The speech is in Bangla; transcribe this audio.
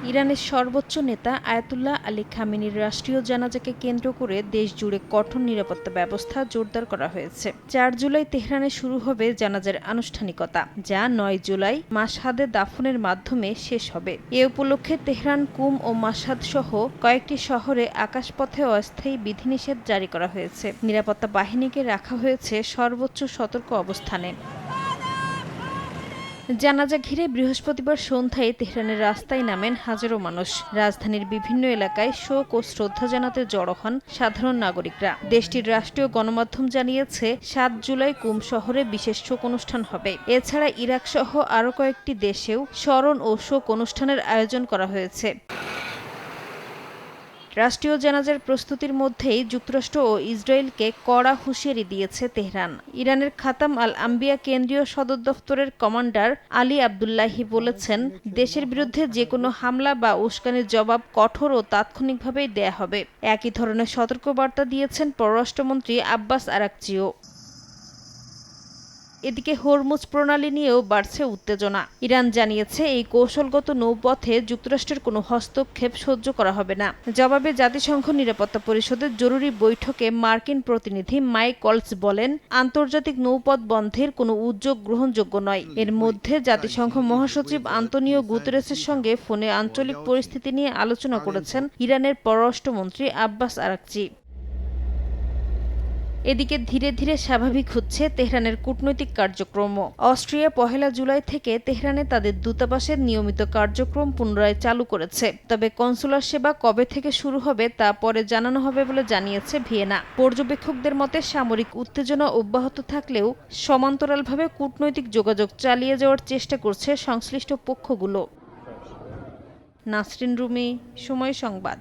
ইরানের সর্বোচ্চ নেতা আয়াতুল্লাহ আলী খামেনির রাষ্ট্রীয় জানাজাকে কেন্দ্র করে দেশজুড়ে কঠোর নিরাপত্তা ব্যবস্থা জোরদার করা হয়েছে। ৪ জুলাই তেহরানে শুরু হবে জানাজার আনুষ্ঠানিকতা, যা ৯ জুলাই মাশহাদে দাফনের মাধ্যমে শেষ হবে। এ উপলক্ষে তেহরান, কুম ও মাশহাদ সহ কয়েকটি শহরে আকাশপথে অস্থায়ী বিধিনিষেধ জারি করা হয়েছে। নিরাপত্তা বাহিনীকে রাখা হয়েছে সর্বোচ্চ সতর্ক অবস্থানে। জানাজা ঘিরে বৃহস্পতিবার সন্ধ্যায় তেহরানের রাস্তায় নামেন হাজারো মানুষ। রাজধানীর বিভিন্ন এলাকায় শোক ও শ্রদ্ধা জানাতে জড়ো হন সাধারণ নাগরিকরা। দেশটির রাষ্ট্রীয় গণমাধ্যম জানিয়েছে, ৭ জুলাই কুম শহরে বিশেষ শোক অনুষ্ঠান হবে। এছাড়া ইরাক সহ আরও কয়েকটি দেশেও স্মরণ ও শোক অনুষ্ঠানের আয়োজন করা হয়েছে। রাষ্ট্রীয় জানাজার প্রস্তুতির মধ্যেই যুক্তরাষ্ট্র ও ইসরায়েলকে কড়া হুঁশিয়ারি দিয়েছে তেহরান। ইরানের খাতাম আল আম্বিয়া কেন্দ্রীয় সদর দফতরের কমান্ডার আলী আবদুল্লাহি বলেছেন, দেশের বিরুদ্ধে যেকোনো হামলা বা উস্কানির জবাব কঠোর ও তাৎক্ষণিকভাবেই দেয়া হবে। একই ধরনের সতর্কবার্তা দিয়েছেন পররাষ্ট্রমন্ত্রী আব্বাস আরাকচিও। এদিকে হরমুজ প্রণালী নিয়েও বাড়ছে উত্তেজনা। ইরান জানিয়েছে, এই কৌশলগত নৌপথে যুক্তরাষ্ট্রের কোনো হস্তক্ষেপ সহ্য করা হবে না। জবাবে জাতিসংঘ নিরাপত্তা পরিষদের জরুরি বৈঠকে মার্কিন প্রতিনিধি মাইক ওয়ালস বলেন, আন্তর্জাতিক নৌপথ বন্ধের কোনো উদ্যোগ গ্রহণযোগ্য নয়। এর মধ্যে জাতিসংঘ মহাসচিব আন্তোনিও গুতেরেসের সঙ্গে ফোনে আঞ্চলিক পরিস্থিতি নিয়ে আলোচনা করেছেন ইরানের পররাষ্ট্রমন্ত্রী আব্বাস আরাকচি। এদিকে ধীরে ধীরে স্বাভাবিক হচ্ছে তেহরানের কূটনৈতিক কার্যক্রম। অস্ট্রিয়া ১ জুলাই থেকে তেহরানে তাদের দূতাবাসের নিয়মিত কার্যক্রম পুনরায় চালু করেছে। তবে কনসুলার সেবা কবে থেকে শুরু হবে তা পরে জানানো হবে বলে জানিয়েছে ভিয়েনা। পর্যবেক্ষকদের মতে, সামরিক উত্তেজনা অব্যাহত থাকলেও সমান্তরালভাবে কূটনৈতিক যোগাযোগ চালিয়ে যাওয়ার চেষ্টা করছে সংশ্লিষ্ট পক্ষগুলো। নাসরিন রুমি, সময় সংবাদ।